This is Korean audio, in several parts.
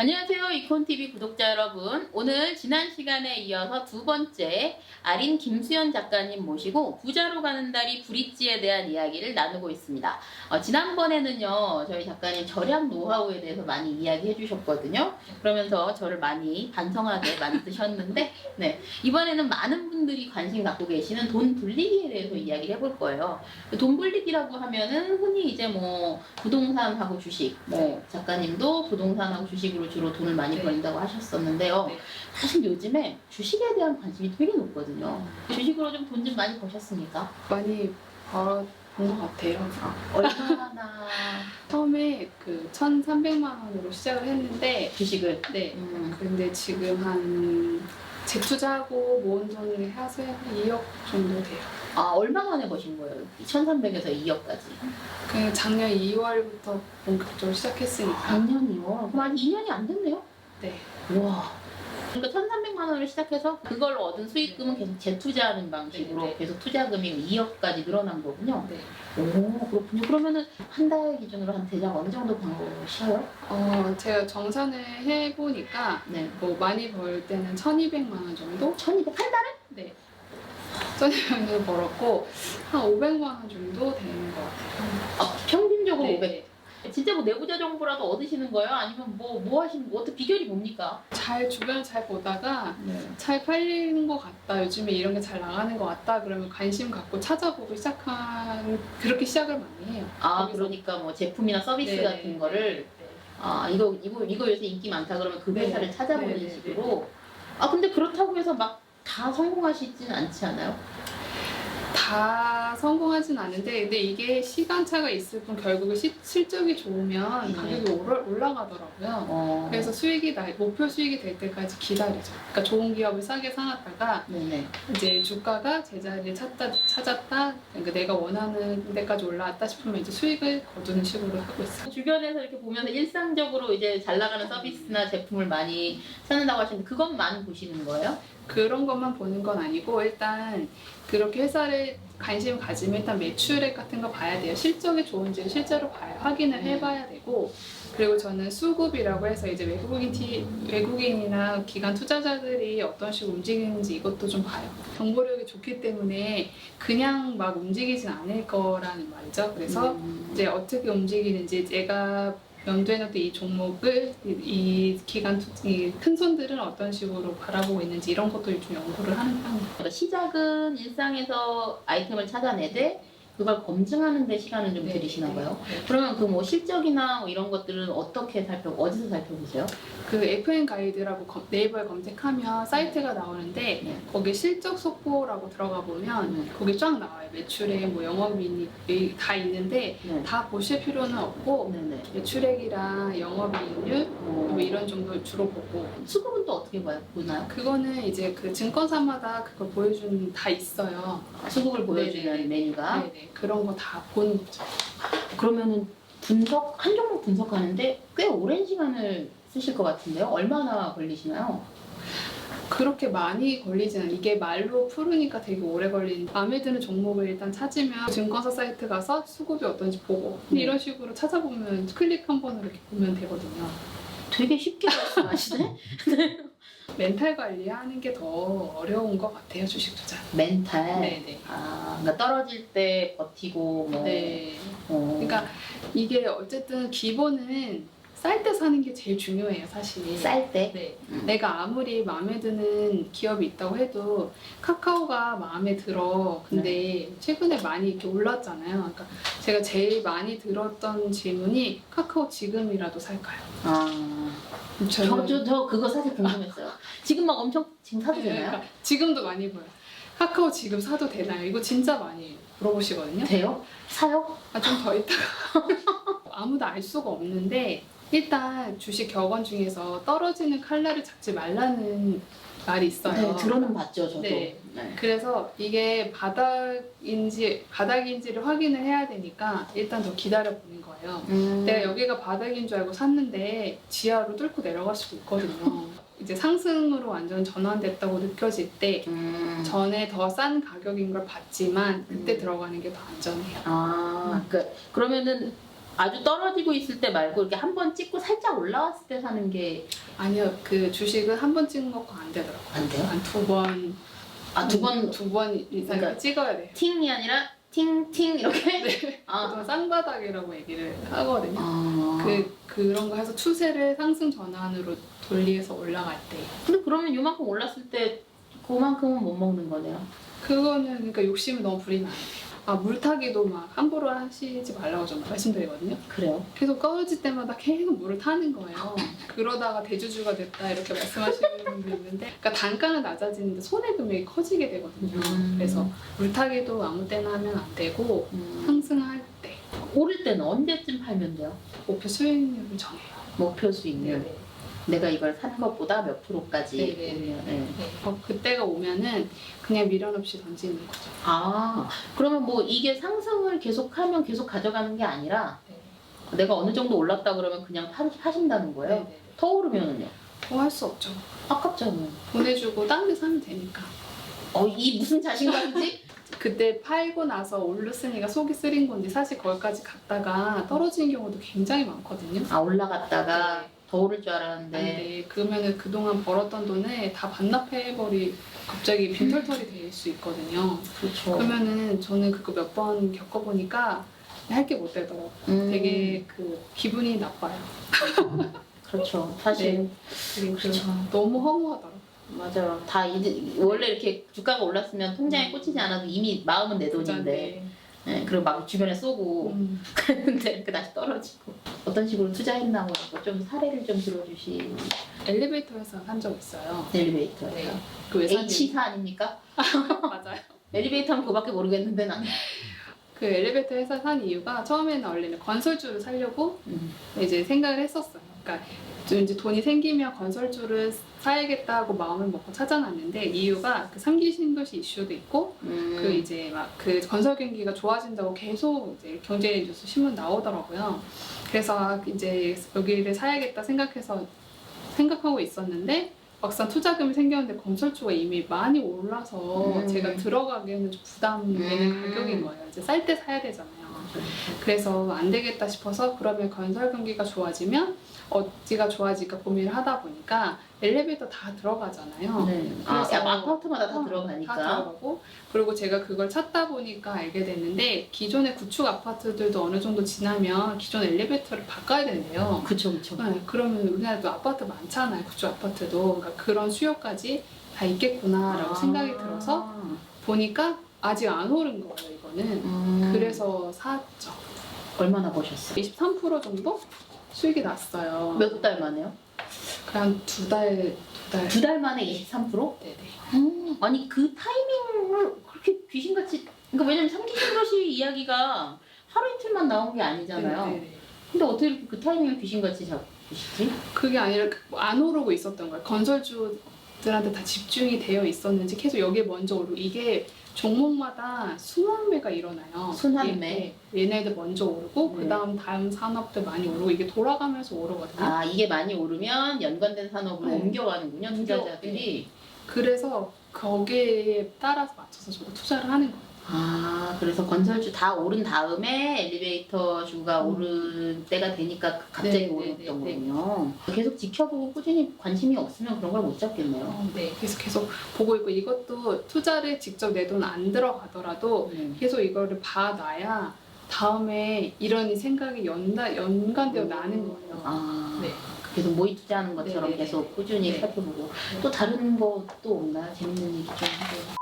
안녕하세요, 이콘TV 구독자 여러분. 오늘 지난 시간에 이어서 두 번째 아린 김수연 작가님 모시고 부자로 가는 달이 브릿지에 대한 이야기를 나누고 있습니다. 지난번에는요, 저희 작가님 절약 노하우에 대해서 많이 이야기해 주셨거든요. 그러면서 저를 많이 반성하게 만드셨는데, 네, 이번에는 많은 분들이 관심 갖고 계시는 돈 불리기에 대해서 이야기를 해볼 거예요. 돈 불리기라고 하면은 흔히 이제 뭐 부동산하고 주식, 작가님도 부동산하고 주식으로 주로 돈을 많이 벌린다고 하셨었는데요. 사실 요즘에 주식에 대한 관심이 되게 높거든요. 주식으로 좀 돈 좀 많이 버셨습니까? 많이 벌어본 것 같아요. 얼마나 처음에 그 1,300만 원으로 시작을 했는데 주식을? 네. 근데 지금 한 재투자하고 모은 돈을 해서 한 2억 정도 돼요. 얼마 만에 버신 거예요? 1,300에서 2억까지. 그 작년 2월부터 본격적으로 시작했으니까. 작년 2월? 그럼 한 2년이 안 됐네요? 네. 와. 그러니까 1,300만 원을 시작해서 그걸로 얻은 수익금은 계속 재투자하는 방식으로 네. 계속 투자금이 2억까지 늘어난 거군요. 네. 오, 그렇군요. 그러면은 한 달 기준으로 한 대략 어느 정도 번 거셔요? 제가 정산을 해보니까 네. 뭐 많이 벌 때는 1,200만 원 정도? 1,200? 한 달에? 네. 1,200만 원 정도 벌었고 한 500만 원 정도 되는 것 같아요. 평균적으로 네. 500. 진짜 뭐 내부자 정보라도 얻으시는 거예요? 아니면 뭐 하시는 거? 어떻게 비결이 뭡니까? 주변을 잘 보다가 네. 잘 팔리는 것 같다, 요즘에 이런 게 잘 나가는 것 같다 그러면 관심 갖고 찾아보고 그렇게 시작을 많이 해요. 거기서. 그러니까 뭐 제품이나 서비스 네. 같은 거를 이거 요새 인기 많다 그러면 그 회사를 네. 찾아보는 네. 식으로. 근데 그렇다고 해서 막 다 성공하시지는 않지 않아요? 다 성공하진 않은데, 근데 이게 시간차가 있을 뿐 결국은 실적이 좋으면 네. 가격이 올라가더라고요. 그래서 목표 수익이 될 때까지 기다리죠. 그러니까 좋은 기업을 싸게 사놨다가 네네. 이제 주가가 제자리를 찾았다, 그러니까 내가 원하는 데까지 올라왔다 싶으면 이제 수익을 거두는 식으로 하고 있어요. 주변에서 이렇게 보면 일상적으로 이제 잘 나가는 서비스나 제품을 많이 찾는다고 하시는데 그것만 보시는 거예요? 그런 것만 보는 건 아니고, 일단 그렇게 회사를 관심 가지면 일단 매출액 같은 거 봐야 돼요. 실적이 좋은지를 실제로 확인을 해봐야 되고, 그리고 저는 수급이라고 해서 이제 외국인이나 기관 투자자들이 어떤 식으로 움직이는지 이것도 좀 봐요. 정보력이 좋기 때문에 그냥 막 움직이진 않을 거라는 말이죠. 그래서 이제 어떻게 움직이는지, 내가 연도에는 또 이 종목을 이 큰 손들은 어떤 식으로 바라보고 있는지 이런 것도 좀 연구를 하는 편이에요. 그러니까 시작은 일상에서 아이템을 찾아내되 그걸 검증하는 데 시간을 좀 들이시나 봐요. 네. 그러면 그 뭐 실적이나 뭐 이런 것들은 어디서 살펴보세요? 그 FM 가이드라고 네이버에 검색하면 사이트가 나오는데, 네. 거기 실적 속보라고 들어가 보면 거기 쫙 나와요. 매출액, 뭐 영업이익이 다 있는데 네. 다 보실 필요는 없고, 네네. 매출액이랑 영업이익률 뭐 이런 정도 주로 보고, 수급은 또 어떻게 보나요? 그거는 이제 그 증권사마다 그걸 보여주는 다 있어요. 수급을 보여주는 네네. 메뉴가. 네네. 그런 거 다 보는 거죠. 그러면은 한 종목 분석하는데 꽤 오랜 시간을 쓰실 것 같은데요? 얼마나 걸리시나요? 그렇게 많이 걸리진 않아요. 이게 말로 풀으니까 되게 오래 걸리는, 마음에 드는 종목을 일단 찾으면 증권사 사이트 가서 수급이 어떤지 보고, 근데 이런 식으로 찾아보면 클릭 한 번으로 이렇게 보면 되거든요. 되게 쉽게 말씀하시네? 멘탈 관리하는 게 더 어려운 것 같아요, 주식 투자. 멘탈. 네네. 그러니까 떨어질 때 버티고 뭐. 네. 그러니까 이게 어쨌든 기본은 쌀 때 사는 게 제일 중요해요, 사실. 쌀 때. 네. 내가 아무리 마음에 드는 기업이 있다고 해도 카카오가 마음에 들어. 근데 최근에 많이 이렇게 올랐잖아요. 그러니까 제가 제일 많이 들었던 질문이 카카오 지금이라도 살까요? 저 그거 사실 궁금했어요. 지금 막 엄청 지금 사도 되나요? 그러니까 지금도 많이 보여요. 카카오 지금 사도 되나요? 이거 진짜 많이 물어보시거든요. 돼요? 사요? 좀 더 있다가. 아무도 알 수가 없는데, 일단 주식 격언 중에서 떨어지는 칼날을 잡지 말라는 말이 있어요. 네, 들어는 봤죠, 저도. 네. 네. 그래서 이게 바닥인지를 확인을 해야 되니까 일단 더 기다려 보는 거예요. 내가 여기가 바닥인 줄 알고 샀는데 지하로 뚫고 내려갈 수도 있거든요. 이제 상승으로 완전 전환됐다고 느껴질 때 전에 더 싼 가격인 걸 봤지만 그때 들어가는 게 더 안전해요. 그러면은 아주 떨어지고 있을 때 말고 이렇게 한 번 찍고 살짝 올라왔을 때 사는 게 안 아니요, 그 주식은 한 번 찍은 것도 안 되더라고요. 돼요? 한 두 번, 두 번 이상 그러니까 찍어야 돼요. 팅이 아니라 팅팅 이렇게? 네. 아, 보통 쌍바닥이라고 얘기를 하거든요. 아. 그런 거 해서 추세를 상승 전환으로 돌리해서 올라갈 때. 근데 그러면 요만큼 올랐을 때 그만큼은 못 먹는 거네요. 그거는 그러니까 욕심을 너무 부리면 안 돼요. 물타기도 막 함부로 하시지 말라고 좀 말씀드리거든요. 그래요? 계속 떨어질 때마다 계속 물을 타는 거예요. 그러다가 대주주가 됐다 이렇게 말씀하시는 분도 있는데, 그러니까 단가는 낮아지는데 손해 금액이 커지게 되거든요. 그래서 물타기도 아무 때나 하면 안 되고 상승할 때 오를 때는 언제쯤 팔면 돼요? 목표 수익률을 정해요. 목표 수익률. 내가 이걸 사는 것보다 몇 프로까지 네네네. 오르면, 네. 그때가 오면은 그냥 미련 없이 던지는 거죠. 아, 그러면 뭐 이게 상승을 계속하면 계속 가져가는 게 아니라 내가 어느 정도 올랐다 그러면 그냥 파신다는 거예요? 네네. 더 오르면은요? 더 할 수 없죠. 아깝잖아요. 보내주고 딴 데 사면 되니까. 이 무슨 자신감이지? 그때 팔고 나서 올랐으니까 속이 쓰린 건데 사실 거기까지 갔다가 떨어지는 경우도 굉장히 많거든요. 아, 올라갔다가 네. 더 오를 줄 알았는데. 네, 그러면은 그동안 벌었던 돈을 다 반납해버리 갑자기 빈털털이 될 수 있거든요. 그렇죠. 그러면은 저는 그거 몇 번 겪어보니까 할 게 못 되더라고요. 되게 그 기분이 나빠요. 그렇죠. 사실. 네. 그리고 그렇죠. 너무 허무하더라고요. 맞아요. 다 이제 원래 이렇게 주가가 올랐으면 통장에 꽂히지 않아도 이미 마음은 내 돈인데. 네. 네, 그리고 막 주변에 쏘고 그랬는데 이렇게 다시 떨어지고. 어떤 식으로 투자했나 뭐 좀 사례를 좀 들어주시. 엘리베이터에서 산 적 있어요. 엘리베이터에서. 네. 그 회사님. H사 아닙니까? 맞아요. 엘리베이터 하면 그거밖에 모르겠는데 나는. 그 엘리베이터 회사 산 이유가 처음에는 원래는 건설주를 사려고 이제 생각을 했었어요. 그러니까 좀 이제 돈이 생기면 건설주를 사야겠다고 마음을 먹고 찾아놨는데, 이유가 그 3기 신도시 이슈도 있고 그 이제 막 그 건설 경기가 좋아진다고 계속 이제 경제 뉴스 신문 나오더라고요. 그래서 이제 여기를 사야겠다 생각하고 있었는데, 막상 투자금이 생겼는데 건설주가 이미 많이 올라서 제가 들어가기에는 좀 부담되는 가격인 거예요. 이제 쌀 때 사야 되잖아요. 그래서 안 되겠다 싶어서, 그러면 건설 경기가 좋아지면 어디가 좋아질까 고민을 하다 보니까 엘리베이터 다 들어가잖아요. 네. 그래서 아파트마다 다 들어가니까. 다 들어가고, 그리고 제가 그걸 찾다 보니까 알게 됐는데, 기존의 구축 아파트들도 어느 정도 지나면 기존 엘리베이터를 바꿔야 된대요. 그쵸, 그쵸. 네, 그러면 우리나라도 아파트 많잖아요. 구축 아파트도. 그러니까 그런 수요까지 다 있겠구나라고 생각이 들어서 보니까 아직 안 오른 거예요, 이거는. 그래서 샀죠. 얼마나 버셨어요? 23% 정도 수익이 났어요. 몇 달 만에요? 그냥 두 달. 두 달 만에 23%? 네네. 아니 그 타이밍을 그렇게 귀신같이. 그러니까 왜냐면 삼기신도시 이야기가 하루 이틀만 나온 게 아니잖아요. 네네. 근데 어떻게 이렇게 그 타이밍을 귀신같이 잡으시지? 그게 아니라 안 오르고 있었던 거예요. 건설주들한테 다 집중이 되어 있었는지 계속 여기에 먼저 오르고, 이게 종목마다 순환매가 일어나요. 순환매? 얘네들 먼저 오르고 네. 그다음 다음 산업들 많이 오르고, 이게 돌아가면서 오르거든요. 아, 이게 많이 오르면 연관된 산업으로 네. 옮겨가는군요, 투자자들이. 그래서 거기에 따라서 맞춰서 저도 투자를 하는 거예요. 아, 그래서 건설주 다 오른 다음에 엘리베이터 주가 오른 때가 되니까 갑자기 네, 오르던 네, 네, 거군요. 계속 지켜보고 꾸준히 관심이 없으면 그런 걸 못 잡겠네요. 네, 그래서 계속 보고 있고, 이것도 투자를 직접 내 돈 안 들어가더라도 계속 이거를 봐놔야 다음에 이런 생각이 연관되어 나는 거예요. 아, 네. 계속 모의 투자하는 것처럼 네, 네, 계속 꾸준히 네. 살펴보고. 또 다른 것도 없나? 재밌는 얘기 좀 해줘요.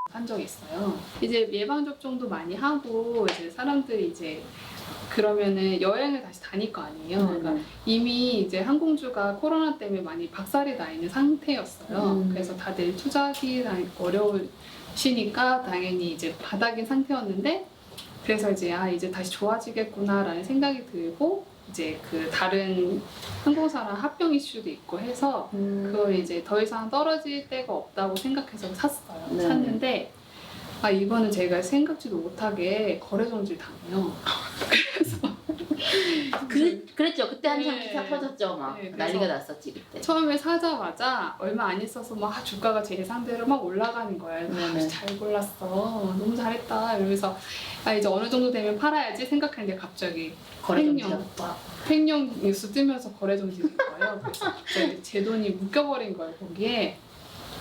한 적이 있어요. 이제 예방 접종도 많이 하고, 이제 사람들이 이제 그러면은 여행을 다시 다닐 거 아니에요. 그러니까 이미 이제 항공주가 코로나 때문에 많이 박살이 나 있는 상태였어요. 그래서 다들 투자하기 어려우시니까 당연히 이제 바닥인 상태였는데, 그래서 이제 이제 다시 좋아지겠구나라는 생각이 들고, 이제 그 다른 항공사랑 합병 이슈도 있고 해서 그걸 이제 더 이상 떨어질 데가 없다고 생각해서 샀어요. 네. 샀는데 이거는 제가 생각지도 못하게 거래 정지를 당해요. 그래서 그랬죠. 그때 한참 네. 기사 터졌죠. 막 네, 그래서 난리가 났었지 그때. 처음에 사자마자 얼마 안 있어서 막 주가가 제 예상대로 막 올라가는 거예요. 네네. 잘 골랐어. 너무 잘했다. 이러면서 이제 어느 정도 되면 팔아야지 생각했는데 갑자기 거래 횡령. 정지가 빡. 횡령 뉴스 뜨면서 거래 정지된 거예요. 그래서 갑자기 제 돈이 묶여버린 거예요 거기에.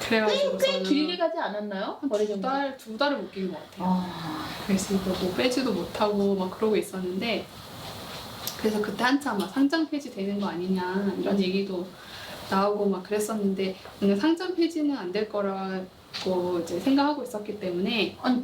그래가지고 꽤 길게 가지 않았나요? 거래 정지. 두 달을 묶인 것 같아요. 아, 그래서 이거 뭐 빼지도 못하고 막 그러고 있었는데 그래서 그때 한참 막 상장 폐지 되는 거 아니냐 이런 얘기도 나오고 막 그랬었는데 저는 상장 폐지는 안 될 거라고 이제 생각하고 있었기 때문에 아니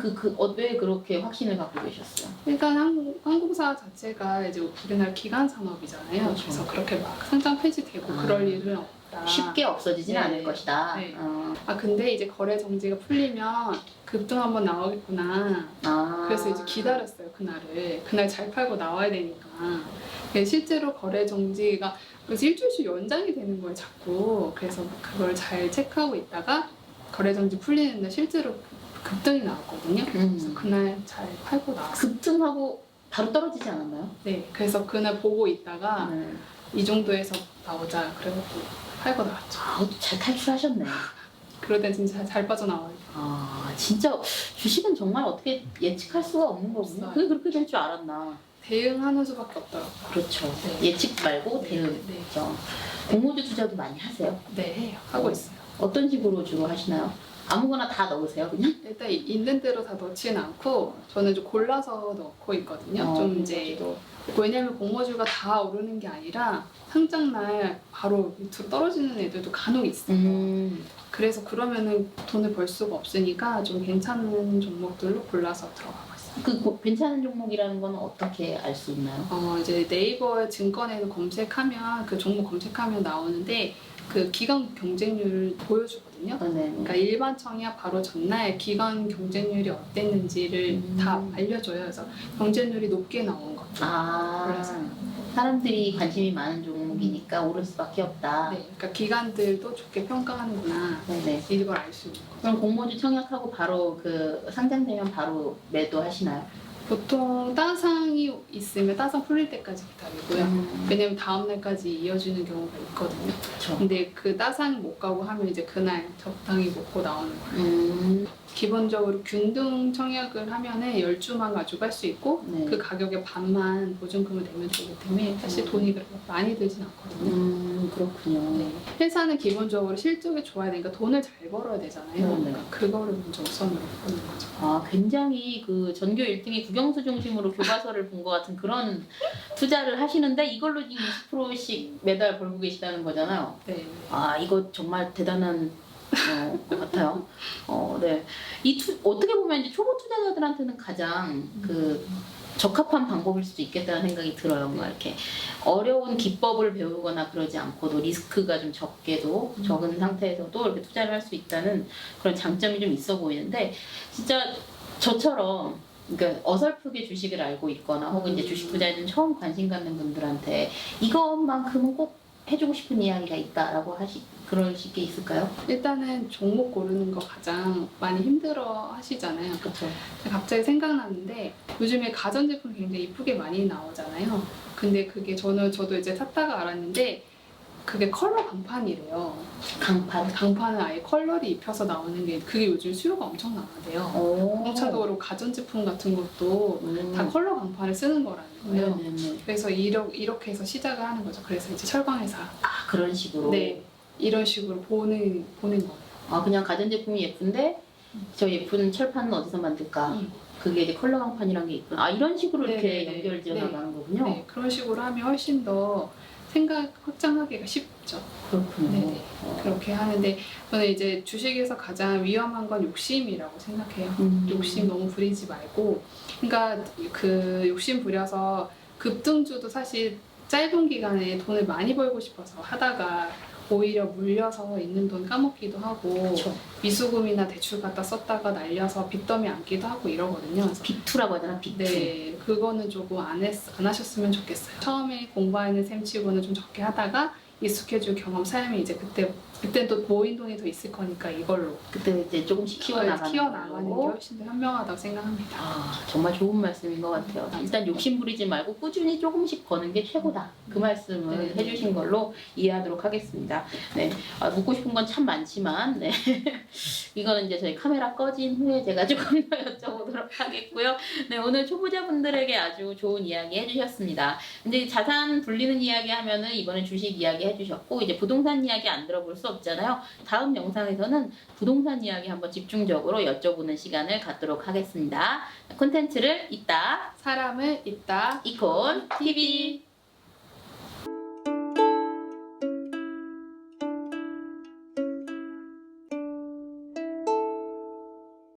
왜 그렇게 확신을 갖고 계셨어요? 일단 항공사 자체가 이제 우리나라 기간 산업이잖아요. 그렇죠. 그래서 그렇게 막 상장 폐지되고 아. 그럴 일은 없다. 쉽게 없어지진 네. 않을 것이다. 네. 어. 근데 이제 거래 정지가 풀리면 급등 한번 나오겠구나. 아. 그래서 이제 기다렸어요 그날을. 그날 잘 팔고 나와야 되니까. 실제로 거래 정지가 그래서 일주일씩 연장이 되는 거예요 자꾸. 그래서 그걸 잘 체크하고 있다가 거래 정지 풀리는데 실제로 급등이 나왔거든요. 그래서 그날 잘 팔고 나왔어요. 급등하고 바로 떨어지지 않았나요? 네, 그래서 그날 보고 있다가 네. 이 정도에서 나오자 그래갖고 팔고 나왔죠. 아, 잘 탈출하셨네. 그럴 땐 진짜 잘 빠져나와요. 아, 진짜 주식은 정말 어떻게 예측할 수가 없는 거군요. 없어요. 그게 그렇게 될 줄 알았나. 대응하는 수밖에 없더라고요. 그렇죠. 네. 예측 말고 대응. 네. 그렇죠. 공모주 투자도 많이 하세요. 네, 해요. 하고 있어요. 어떤 식으로 주로 하시나요? 아무거나 다 넣으세요, 그냥? 일단 있는 대로 다 넣지는 않고 저는 좀 골라서 넣고 있거든요. 좀 이제 왜냐면 공모주가 다 오르는 게 아니라 상장날 바로 밑으로 떨어지는 애들도 간혹 있어요. 그래서 그러면은 돈을 벌 수가 없으니까 좀 괜찮은 종목들로 골라서 들어가고 있어요. 괜찮은 종목이라는 건 어떻게 알 수 있나요? 이제 네이버 증권에서 검색하면 그 종목 검색하면 나오는데 그 기관 경쟁률을 보여주거든요. 네. 그러니까 일반 청약 바로 전날 기관 경쟁률이 어땠는지를 다 알려줘요. 그래서 경쟁률이 높게 나온 것들 골라서요. 사람들이 관심이 많은 종목이니까 오를 수밖에 없다. 네, 그러니까 기관들도 좋게 평가하는구나. 네네. 이걸 알 수 있는 거죠. 그럼 공모주 청약하고 바로 상장되면 바로 매도하시나요? 보통 따상이 있으면 따상 풀릴 때까지 기다리고요. 왜냐면 다음 날까지 이어지는 경우가 있거든요. 그렇죠. 근데 그 따상 못 가고 하면 이제 그날 적당히 먹고 나오는 거예요. 기본적으로 균등 청약을 하면은 10주만 가지고 할 수 있고 네. 그 가격의 반만 보증금을 내면 되기 때문에 사실 돈이 그렇게 많이 들진 않거든요. 그렇군요. 네. 회사는 기본적으로 실적이 좋아야 되니까 돈을 잘 벌어야 되잖아요. 네. 그러니까 그거를 먼저 우선으로 보는 거죠. 아, 굉장히 전교 1등이 국영수 중심으로 교과서를 본 것 같은 그런 투자를 하시는데 이걸로 지금 20%씩 매달 벌고 계시다는 거잖아요. 네. 아, 이거 정말 대단한 것 같아요. 네. 어떻게 보면 이제 초보 투자자들한테는 가장 적합한 방법일 수도 있겠다는 생각이 들어요. 막 이렇게 어려운 기법을 배우거나 그러지 않고도 리스크가 좀 적은 상태에서도 이렇게 투자를 할 수 있다는 그런 장점이 좀 있어 보이는데 진짜 저처럼 그러니까 어설프게 주식을 알고 있거나 혹은 이제 주식 투자에는 처음 관심 갖는 분들한테 이것만큼은 꼭 해주고 싶은 이야기가 있다라고 그러실 게 있을까요? 일단은 종목 고르는 거 가장 많이 힘들어 하시잖아요. 그렇죠. 갑자기 생각나는데 요즘에 가전제품 굉장히 이쁘게 많이 나오잖아요. 근데 그게 저도 이제 샀다가 알았는데 그게 컬러 강판이래요. 강판은 아예 컬러를 입혀서 나오는 게 그게 요즘 수요가 엄청 나는데요. 자동차도 가전제품 같은 것도 다 컬러 강판을 쓰는 거라는 거예요. 네네네. 그래서 이렇게 해서 시작을 하는 거죠. 그래서 이제 철강회사 아, 그런 식으로. 네, 이런 식으로 보는 거예요. 아, 그냥 가전제품이 예쁜데 저 예쁜 철판은 어디서 만들까? 그게 이제 컬러 강판이란 게 있구나. 아, 이런 식으로 이렇게 네네네. 연결되어 네. 나가는 거군요. 네, 그런 식으로 하면 훨씬 더 생각 확장하기가 쉽죠. 그렇군요. 네네. 그렇게 하는데 저는 이제 주식에서 가장 위험한 건 욕심이라고 생각해요. 욕심 너무 부리지 말고, 그러니까 그 욕심 부려서 급등주도 사실 짧은 기간에 돈을 많이 벌고 싶어서 하다가 오히려 물려서 있는 돈 까먹기도 하고 그렇죠. 미수금이나 대출 갖다 썼다가 날려서 빚더미 앉기도 하고 이러거든요. 그래서 비투라고 하잖아, 비투. 네, 그거는 조금 안 하셨으면 좋겠어요. 처음에 공부하는 셈 치고는 좀 적게 하다가 익숙해질 경험 삶이 이제 그때 또 모인 돈이 더 있을 거니까 이걸로 그때 이제 조금씩 키워나가는 키워나가는 게 걸로. 훨씬 더 현명하다고 생각합니다. 정말 좋은 말씀인 것 같아요. 일단 욕심 부리지 말고 꾸준히 조금씩 버는 게 최고다. 그 말씀을 네. 해주신 걸로 이해하도록 하겠습니다. 네, 묻고 싶은 건 참 많지만, 네. 이거는 이제 저희 카메라 꺼진 후에 제가 조금 더 여쭤보도록 하겠고요. 네, 오늘 초보자분들에게 아주 좋은 이야기 해주셨습니다. 근데 자산 불리는 이야기 하면은 이번에 주식 이야기 해주셨고, 이제 부동산 이야기 안 들어볼 수 없잖아요. 다음 영상에서는 부동산 이야기 한번 집중적으로 여쭤보는 시간을 갖도록 하겠습니다. 콘텐츠를 잇다 사람을 잇다 이콘 TV